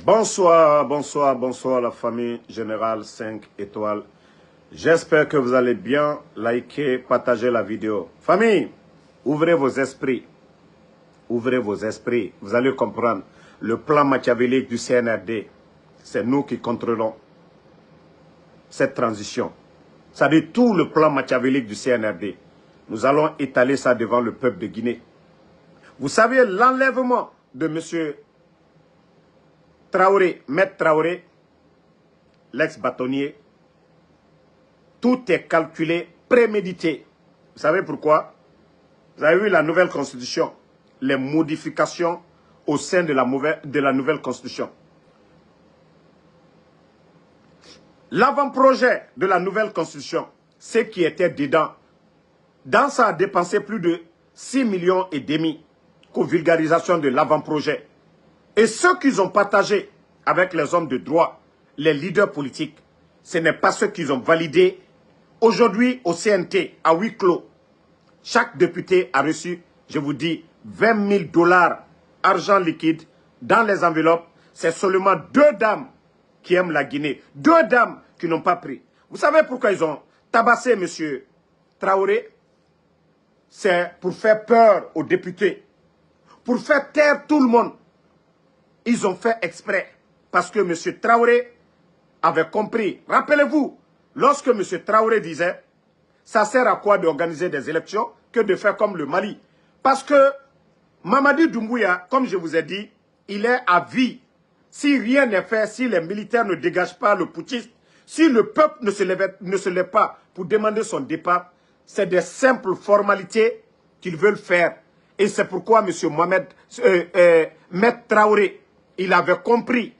Bonsoir, bonsoir, bonsoir la famille Générale 5 étoiles. J'espère que vous allez bien. Likez, partagez la vidéo. Famille, ouvrez vos esprits. Ouvrez vos esprits. Vous allez comprendre. Le plan machiavélique du CNRD, c'est nous qui contrôlons cette transition. Ça dit tout le plan machiavélique du CNRD. Nous allons étaler ça devant le peuple de Guinée. Vous savez, l'enlèvement de M. Traoré, Maître Traoré, l'ex-bâtonnier, tout est calculé, prémédité. Vous savez pourquoi? Vous avez vu la nouvelle constitution, les modifications au sein de la nouvelle constitution. L'avant-projet de la nouvelle constitution, ce qui était dedans, dans ça a dépensé plus de 6,5 millions qu'aux vulgarisations de l'avant-projet. Et ceux qu'ils ont partagé avec les hommes de droit, les leaders politiques, ce n'est pas ceux qu'ils ont validé. Aujourd'hui, au CNT, à huis clos, chaque député a reçu, je vous dis, 20 000 $ argent liquide dans les enveloppes. C'est seulement 2 dames qui aiment la Guinée. 2 dames qui n'ont pas pris. Vous savez pourquoi ils ont tabassé M. Traoré? C'est pour faire peur aux députés. Pour faire taire tout le monde. Ils ont fait exprès. Parce que M. Traoré avait compris. Rappelez-vous, lorsque M. Traoré disait, ça sert à quoi d'organiser des élections que de faire comme le Mali? Parce que Mamadi Doumbouya, comme je vous ai dit, il est à vie. Si rien n'est fait, si les militaires ne dégagent pas le putschiste, si le peuple ne se lève pas pour demander son départ, c'est des simples formalités qu'ils veulent faire. Et c'est pourquoi M. Maître Traoré, il avait compris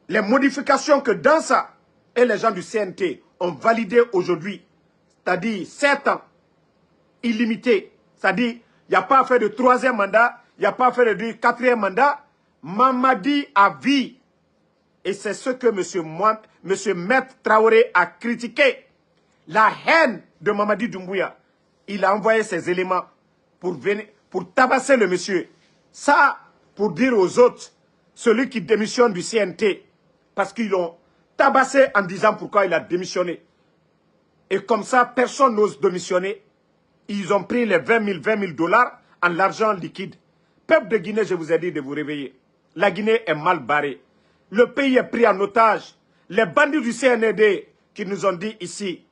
les modifications que dans ça, et les gens du CNT ont validé aujourd'hui, c'est-à-dire 7 ans, illimité, c'est-à-dire il n'y a pas à faire de 3e mandat, il n'y a pas à faire de 4e mandat, Mamadi à vie. Et c'est ce que M. Maître Traoré a critiqué. La haine de Mamadi Doumbouya. Il a envoyé ses éléments pour tabasser le monsieur. Ça, pour dire aux autres, celui qui démissionne du CNT, parce qu'ils l'ont tabassé en disant pourquoi il a démissionné. Et comme ça, personne n'ose démissionner. Ils ont pris les 20 000 $ en l'argent liquide. Peuple de Guinée, je vous ai dit de vous réveiller. La Guinée est mal barrée. Le pays est pris en otage. Les bandits du CNRD qui nous ont dit ici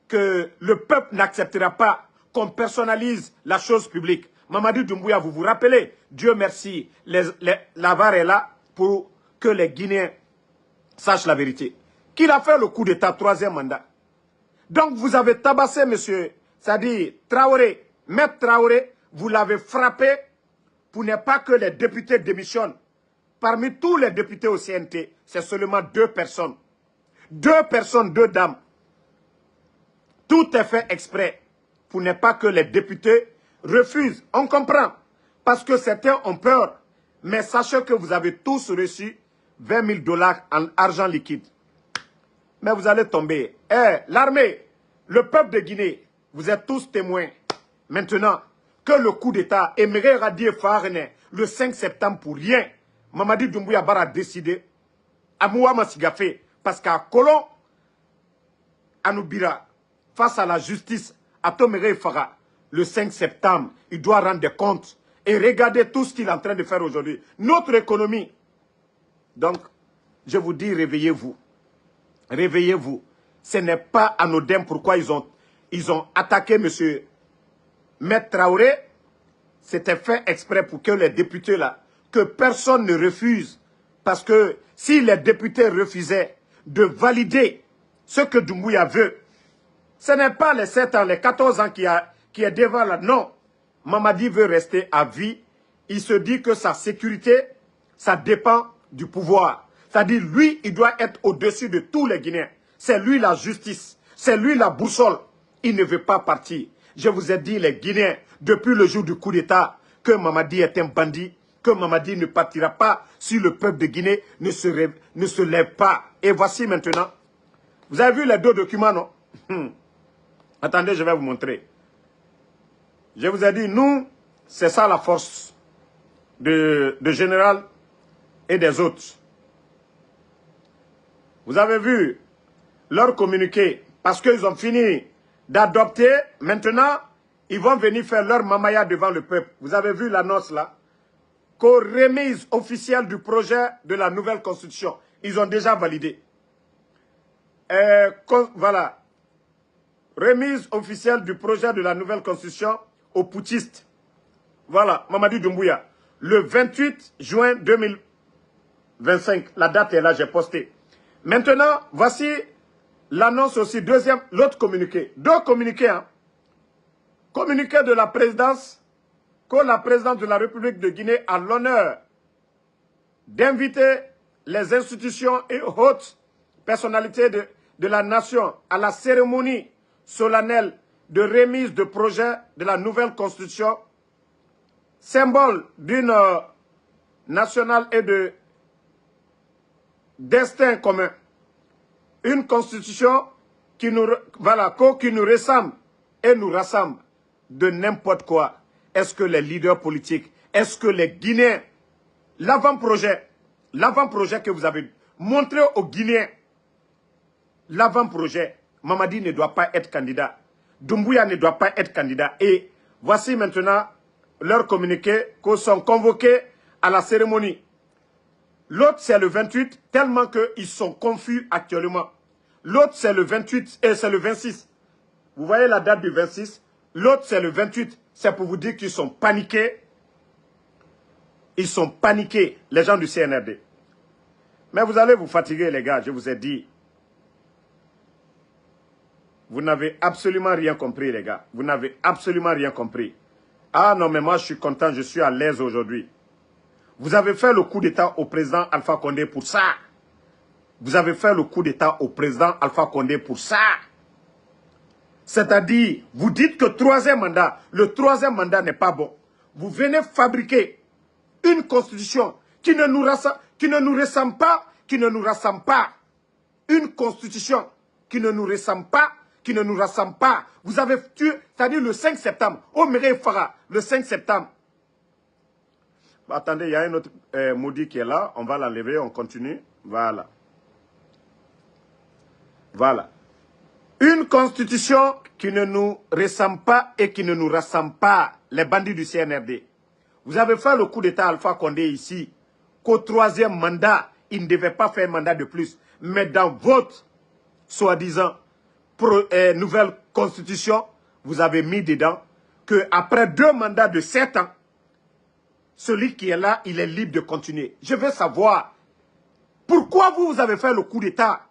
que le peuple n'acceptera pas qu'on personnalise la chose publique. Mamadi Doumbouya, vous vous rappelez, Dieu merci, la VAR est là pour que les Guinéens sachent la vérité. Qu'il a fait le coup d'État 3e mandat. Donc vous avez tabassé monsieur, c'est-à-dire Traoré, Maître Traoré, vous l'avez frappé pour ne pas que les députés démissionnent. Parmi tous les députés au CNT, c'est seulement 2 personnes. 2 personnes, 2 dames. Tout est fait exprès pour ne pas que les députés refusent. On comprend. Parce que certains ont peur. Mais sachez que vous avez tous reçu 20 000 $ en argent liquide. Mais vous allez tomber. L'armée, le peuple de Guinée, vous êtes tous témoins. Maintenant, que le coup d'État Emiré Radier Farene, le 5 septembre pour rien, Mamadi Doumbouya Bara a décidé, à Mouama Sigafé, parce qu'à Colon, à Noubira, face à la justice, à Tomere Fara, le 5 septembre, il doit rendre des comptes et regarder tout ce qu'il est en train de faire aujourd'hui. Notre économie. Donc, je vous dis, réveillez-vous. Réveillez-vous. Ce n'est pas anodin pourquoi ils ont attaqué M. Maître Traoré. C'était fait exprès pour que les députés là, que personne ne refuse. Parce que si les députés refusaient de valider ce que Doumbouya veut, ce n'est pas les 7 ans, les 14 ans qui est devant là. Non. Mamadi veut rester à vie. Il se dit que sa sécurité, ça dépend du pouvoir. C'est-à-dire, lui, il doit être au-dessus de tous les Guinéens. C'est lui la justice. C'est lui la boussole. Il ne veut pas partir. Je vous ai dit, les Guinéens, depuis le jour du coup d'État, que Mamadi est un bandit, que Mamadi ne partira pas si le peuple de Guinée ne se lève pas. Et voici maintenant. Vous avez vu les 2 documents, non? Attendez, je vais vous montrer. Je vous ai dit, nous, c'est ça la force de général et des autres. Vous avez vu leur communiqué, parce qu'ils ont fini d'adopter. Maintenant, ils vont venir faire leur mamaya devant le peuple. Vous avez vu l'annonce là? Qu'aux remises officielles du projet de la nouvelle constitution, ils ont déjà validé. Voilà. Remise officielle du projet de la nouvelle constitution aux putschistes. Voilà, Mamadi Doumbouya. Le 28 juin 2025, la date est là, j'ai posté. Maintenant, voici l'annonce aussi, l'autre communiqué. Deux communiqués, hein. Communiqué de la présidence, que la présidente de la République de Guinée a l'honneur d'inviter les institutions et hautes personnalités de la nation à la cérémonie solennelle de remise de projet de la nouvelle constitution, symbole d'une nationale et de destin commun. Une constitution qui nous, voilà, qui nous ressemble et nous rassemble de n'importe quoi. Est-ce que les leaders politiques, est-ce que les Guinéens, l'avant-projet que vous avez montré aux Guinéens, l'avant-projet, Mamadi ne doit pas être candidat. Doumbouya ne doit pas être candidat. Et voici maintenant leur communiqué qu'ils sont convoqués à la cérémonie. L'autre, c'est le 28, tellement qu'ils sont confus actuellement. L'autre, c'est le 28 et c'est le 26. Vous voyez la date du 26. L'autre, c'est le 28. C'est pour vous dire qu'ils sont paniqués. Ils sont paniqués, les gens du CNRD. Mais vous allez vous fatiguer, les gars, je vous ai dit. Vous n'avez absolument rien compris, les gars. Vous n'avez absolument rien compris. Ah non, mais moi, je suis content, je suis à l'aise aujourd'hui. Vous avez fait le coup d'État au président Alpha Condé pour ça. Vous avez fait le coup d'État au président Alpha Condé pour ça. C'est-à-dire, vous dites que le troisième mandat n'est pas bon. Vous venez fabriquer une constitution qui ne nous ressemble pas. Une constitution qui ne nous ressemble pas, Vous avez tué, c'est-à-dire le 5 septembre, au Méré Farah, le 5 septembre. Bah, attendez, il y a un autre maudit qui est là. On va l'enlever, on continue. Voilà. Voilà. Une constitution qui ne nous ressemble pas et qui ne nous rassemble pas, les bandits du CNRD. Vous avez fait le coup d'État Alpha Condé ici, qu'au troisième mandat, il ne devait pas faire un mandat de plus. Mais dans votre, soi-disant, nouvelle constitution, vous avez mis dedans qu'après 2 mandats de 7 ans, celui qui est là, il est libre de continuer. Je veux savoir, pourquoi vous avez fait le coup d'État,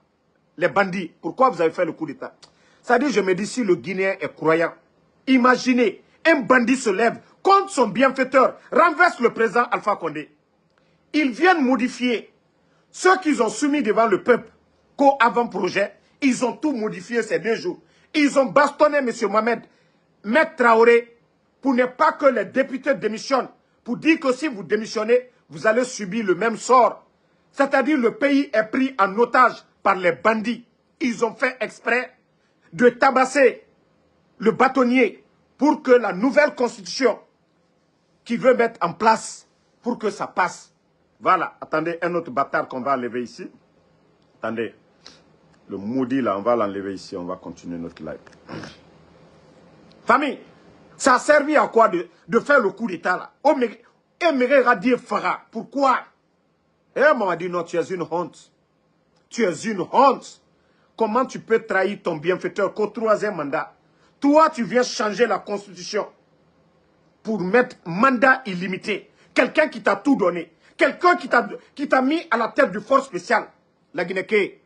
les bandits? Pourquoi vous avez fait le coup d'État? C'est-à-dire, je me dis, si le Guinéen est croyant, imaginez, un bandit se lève contre son bienfaiteur, renverse le président Alpha Condé. Ils viennent modifier ceux qu'ils ont soumis devant le peuple qu'au avant-projet. Ils ont tout modifié ces 2 jours. Ils ont bastonné M. Mohamed, Maître Traoré, pour ne pas que les députés démissionnent. Pour dire que si vous démissionnez, vous allez subir le même sort. C'est-à-dire le pays est pris en otage par les bandits. Ils ont fait exprès de tabasser le bâtonnier pour que la nouvelle constitution qui veut mettre en place, pour que ça passe. Voilà, attendez, un autre bâtard qu'on va enlever ici. Attendez, le maudit là, on va l'enlever ici, on va continuer notre live. Famille, ça a servi à quoi de faire le coup d'État là? Emere Radier Farah, pourquoi? Et on m'a dit non, tu es une honte. Tu es une honte. Comment tu peux trahir ton bienfaiteur qu'au 3e mandat? Toi, tu viens changer la constitution pour mettre mandat illimité. Quelqu'un qui t'a tout donné. Quelqu'un qui t'a mis à la tête du force spéciale. La Guinée.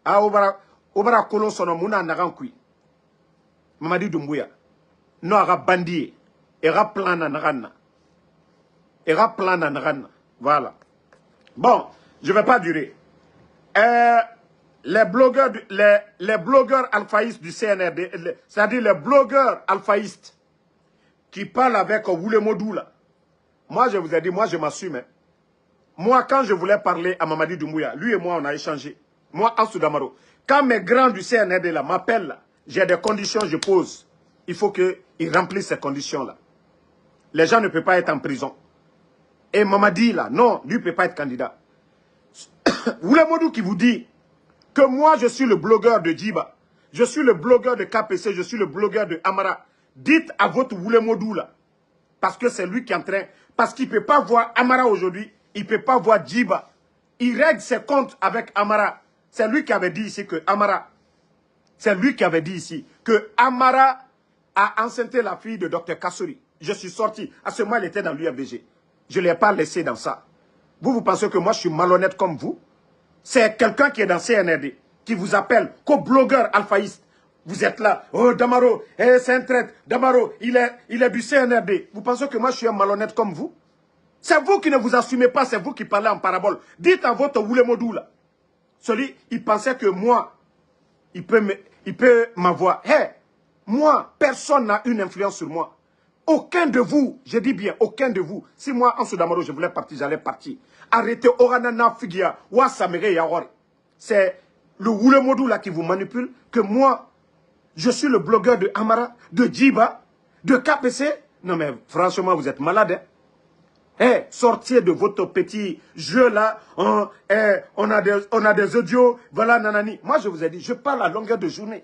Ah, Obara Kolon Sonomuna Narankui. Mamadi Doumbouya. Non, ara bandit. Era plan Narana. Era plan Narana. Voilà. Bon, je ne vais pas durer. Les blogueurs alphaïstes du CNRD, c'est-à-dire les blogueurs alphaïstes qui parlent avec Woulemodou là. Moi, je vous ai dit, moi, je m'assume. Hein. Moi, quand je voulais parler à Mamadi Doumbouya, lui et moi, on a échangé. Moi, Ansou Damaro. Quand mes grands du CNRD là m'appellent, j'ai des conditions, je pose. Il faut qu'ils remplissent ces conditions-là. Les gens ne peuvent pas être en prison. Et Mamadi là, non, lui ne peut pas être candidat. Woulemodou qui vous dit que moi je suis le blogueur de Djiba, je suis le blogueur de KPC, je suis le blogueur de Amara, dites à votre Woulemodou là, parce que c'est lui qui est en train, parce qu'il ne peut pas voir Amara aujourd'hui, il ne peut pas voir Djiba. Il règle ses comptes avec Amara. C'est lui qui avait dit ici que Amara, c'est lui qui avait dit ici que Amara a enceinté la fille de Dr Kassouri. Je suis sorti. À ce moment, il était dans l'UFDG. Je ne l'ai pas laissé dans ça. Vous pensez que moi, je suis malhonnête comme vous? C'est quelqu'un qui est dans CNRD, qui vous appelle, co-blogueur alphaïste. Vous êtes là, oh Damaro, c'est un traître. Damaro, il est du CNRD. Vous pensez que moi, je suis un malhonnête comme vous? C'est vous qui ne vous assumez pas, c'est vous qui parlez en parabole. Dites à votre Woulemodou là. Celui, il pensait que moi, il peut m'avoir. Hé, moi, personne n'a une influence sur moi. Aucun de vous, je dis bien, aucun de vous. Si moi, en Soudamaro, je voulais partir, j'allais partir. Arrêtez Oranana Figia, Ouassamere Yawari. C'est le Woulemodou là qui vous manipule, que moi, je suis le blogueur de Amara, de Djiba, de KPC. Non mais franchement, vous êtes malade, hein? Eh, sortez de votre petit jeu là, on a des audios, voilà, nanani. Moi, je vous ai dit, je parle à longueur de journée.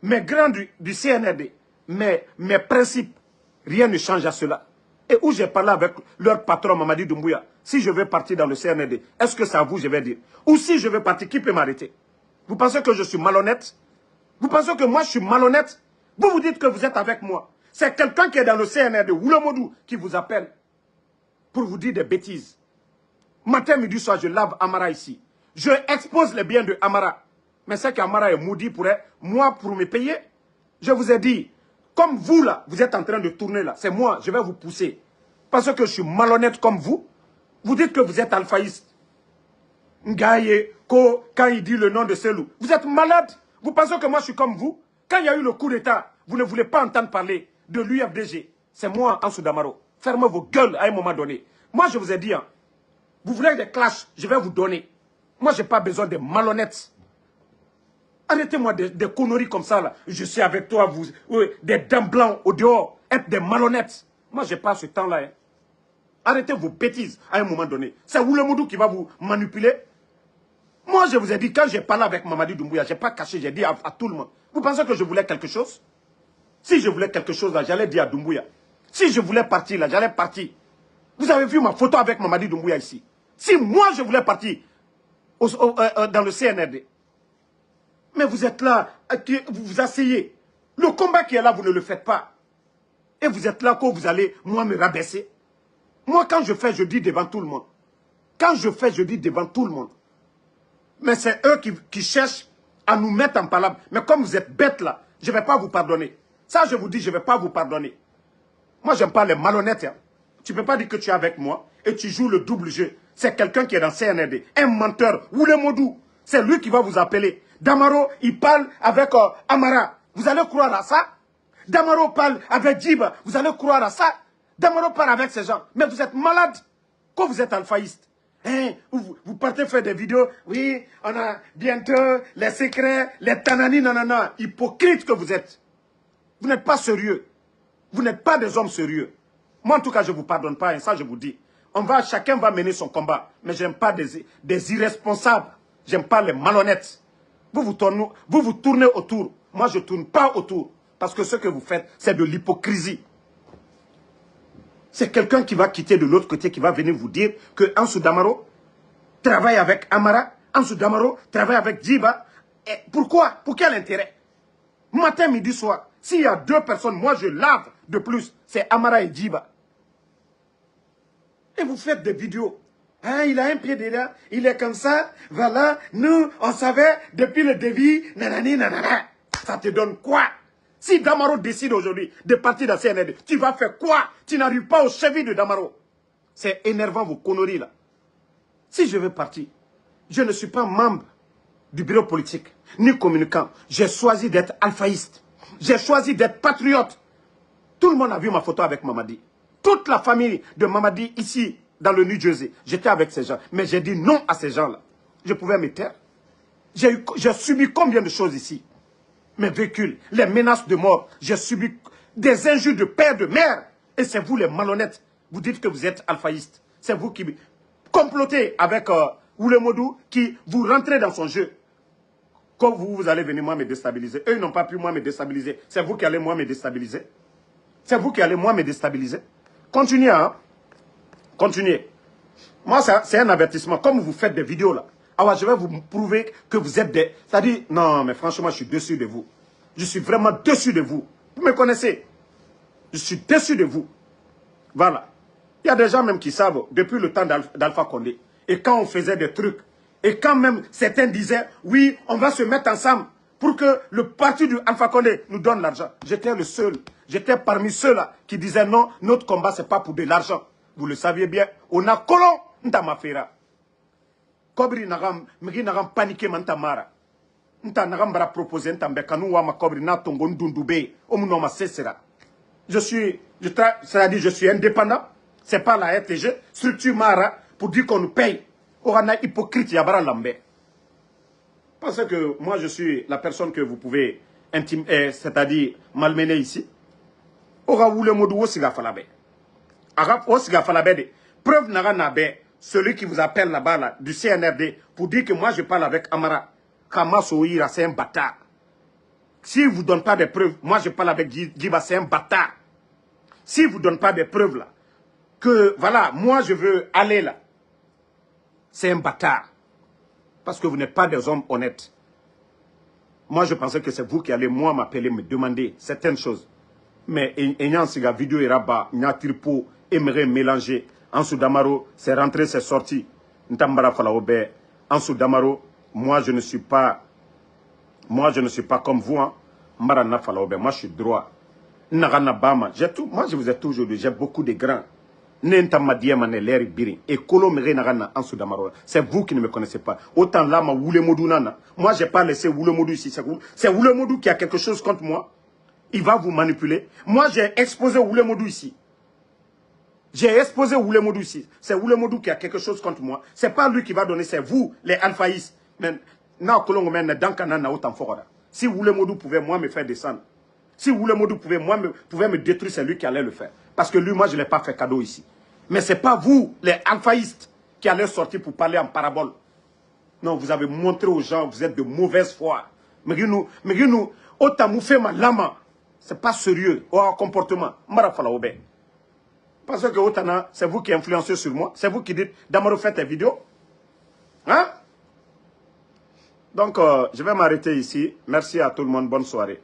Mes grands du CNRD, mes principes, rien ne change à cela. Et où j'ai parlé avec leur patron Mamadi Doumbouya, si je veux partir dans le CNRD, est-ce que c'est à vous je vais dire? Ou si je veux partir, qui peut m'arrêter? Vous pensez que je suis malhonnête? Vous pensez que moi je suis malhonnête? Vous vous dites que vous êtes avec moi. C'est quelqu'un qui est dans le CNRD, Woulemodou, qui vous appelle pour vous dire des bêtises. Matin, midi, soir, je lave Amara ici. Je expose les biens de Amara. Mais c'est qu'Amara est maudit pour moi, pour me payer. Je vous ai dit, comme vous là, vous êtes en train de tourner là, c'est moi, je vais vous pousser. Parce que je suis malhonnête comme vous. Vous dites que vous êtes alphaïste. Ngaye, Ko, quand il dit le nom de Selou. Vous êtes malade. Vous pensez que moi je suis comme vous? Quand il y a eu le coup d'État, vous ne voulez pas entendre parler de l'UFDG. C'est moi, Ansou Damaro. Fermez vos gueules à un moment donné. Moi, je vous ai dit, hein, vous voulez des clashs, je vais vous donner. Moi, je n'ai pas besoin de malhonnêtes. Arrêtez-moi des conneries comme ça, là. Je suis avec toi, vous, des dents blancs au dehors, être des malhonnêtes. Moi, je n'ai pas ce temps-là. Hein. Arrêtez vos bêtises à un moment donné. C'est Woulemodou qui va vous manipuler. Moi, je vous ai dit, quand j'ai parlé avec Mamadi Doumbouya, je n'ai pas caché, j'ai dit à tout le monde. Vous pensez que je voulais quelque chose? Si je voulais quelque chose, là, j'allais dire à Doumbouya. Si je voulais partir, là, j'allais partir. Vous avez vu ma photo avec Mamadi Doumbouya ici. Si moi, je voulais partir dans le CNRD. Mais vous êtes là, vous vous asseyez. Le combat qui est là, vous ne le faites pas. Et vous êtes là, quand vous allez, moi, me rabaisser. Moi, quand je fais, je dis devant tout le monde. Quand je fais, je dis devant tout le monde. Mais c'est eux qui cherchent à nous mettre en palabre. Mais comme vous êtes bêtes là, je ne vais pas vous pardonner. Ça, je vous dis, je ne vais pas vous pardonner. Moi, j'aime pas les malhonnêtes. Hein. Tu ne peux pas dire que tu es avec moi et tu joues le double jeu. C'est quelqu'un qui est dans CNRD, un menteur, Woulemodou. C'est lui qui va vous appeler. Damaro, il parle avec Amara. Vous allez croire à ça? Damaro parle avec Djiba. Vous allez croire à ça? Damaro parle avec ces gens. Mais vous êtes malade. Quand vous êtes alphaïste. Hein? Vous partez faire des vidéos. Oui, on a bientôt les secrets, les tanani, nanana. Hypocrite que vous êtes. Vous n'êtes pas sérieux. Vous n'êtes pas des hommes sérieux. Moi, en tout cas, je ne vous pardonne pas. Et ça, je vous dis. Chacun va mener son combat. Mais je n'aime pas des irresponsables. Je n'aime pas les malhonnêtes. Vous tournez autour. Moi, je ne tourne pas autour. Parce que ce que vous faites, c'est de l'hypocrisie. C'est quelqu'un qui va quitter de l'autre côté, qui va venir vous dire que Ansou Damaro travaille avec Amara. Ansou Damaro travaille avec Djiba. Et pourquoi? Pour quel intérêt? Matin, midi, soir. S'il y a deux personnes, moi je lave de plus. C'est Amara et Djiba. Et vous faites des vidéos. Hein, il a un pied dedans, il est comme ça. Voilà, nous, on savait depuis le début. Nanani, nanana. Ça te donne quoi? Si Damaro décide aujourd'hui de partir dans CNRD, tu vas faire quoi? Tu n'arrives pas au chevilles de Damaro. C'est énervant vos conneries là. Si je veux partir, je ne suis pas membre du bureau politique, ni communicant. J'ai choisi d'être alphaïste. J'ai choisi d'être patriote. Tout le monde a vu ma photo avec Mamadi. Toute la famille de Mamadi ici, dans le New Jersey. J'étais avec ces gens. Mais j'ai dit non à ces gens-là. Je pouvais me taire. J'ai subi combien de choses ici? Mes véhicules, les menaces de mort. J'ai subi des injures de père, de mère. Et c'est vous les malhonnêtes. Vous dites que vous êtes alphaïste. C'est vous qui complotez avec Woulemodou, qui vous rentrez dans son jeu. Quand vous allez venir moi me déstabiliser. Eux, ils n'ont pas pu moi me déstabiliser. C'est vous qui allez moi me déstabiliser. C'est vous qui allez moi me déstabiliser. Continuez, hein. Continuez. Moi, c'est un avertissement. Comme vous faites des vidéos là, alors je vais vous prouver que vous êtes des... C'est-à-dire, non, mais franchement, je suis déçu de vous. Je suis vraiment déçu de vous. Vous me connaissez. Je suis déçu de vous. Voilà. Il y a des gens même qui savent, depuis le temps d'Alpha Condé, et quand on faisait des trucs, et quand même certains disaient, oui, on va se mettre ensemble pour que le parti du Alpha Condé nous donne l'argent. J'étais le seul. J'étais parmi ceux-là qui disaient non, notre combat, ce n'est pas pour de l'argent. Vous le saviez bien. On a colon, nta mafera. Kobri nagam, migi nagam paniqué mantamara. Nta nagam bara proposé, nta mbekanu wa ma kobri na tongon dundube, omuno ma sesera. C'est-à-dire, je suis indépendant. C'est pas la RTG, structure Mara, pour dire qu'on nous paye. On a hypocrite, yabara lambe. Parce que moi, je suis la personne que vous pouvez c'est-à-dire malmener ici. Ora wule modou osiga falabe. Arab osiga falabe de. Preuve naga nabe, celui qui vous appelle là-bas, là, du CNRD, pour dire que moi, je parle avec Amara. Kama Sohira, c'est un bâtard. S'il ne vous donne pas des preuves, moi, je parle avec Djiba, c'est un bâtard. S'il ne vous donne pas des preuves, là, que, voilà, moi, je veux aller là, c'est un bâtard. Parce que vous n'êtes pas des hommes honnêtes. Moi, je pensais que c'est vous qui allez, moi, m'appeler, me demander certaines choses. Mais, ayant ce vidéo, Iraba, Nyatirpo, aimerait mélanger. Ansou Damaro, c'est rentré, c'est sorti. Ntambara Falaobe, Ansou Damaro, moi, je ne suis pas comme vous, hein. Marana Falaobe, moi, je suis droit. Nagana Bama, moi, je vous ai toujours dit, j'ai beaucoup de grands. Et c'est vous qui ne me connaissez pas. Autant là, moi, je n'ai pas laissé Woulemodou ici. C'est Woulemodou qui a quelque chose contre moi. Il va vous manipuler. Moi, j'ai exposé Woulemodou ici. J'ai exposé Woulemodou ici. C'est Woulemodou qui a quelque chose contre moi. C'est pas lui qui va donner, c'est vous, les alphaïstes. Si Woulemodou pouvait, moi, me faire descendre. Si Woulemodou pouvait me détruire, c'est lui qui allait le faire. Parce que lui, moi, je ne l'ai pas fait cadeau ici. Mais ce n'est pas vous, les alphaïstes, qui allez sortir pour parler en parabole. Non, vous avez montré aux gens, vous êtes de mauvaise foi. Mais nous, c'est pas sérieux, au comportement. Parce que Otana, c'est vous qui influencez sur moi. C'est vous qui dites, Damaro, faites tes vidéos. Hein? Donc, je vais m'arrêter ici. Merci à tout le monde. Bonne soirée.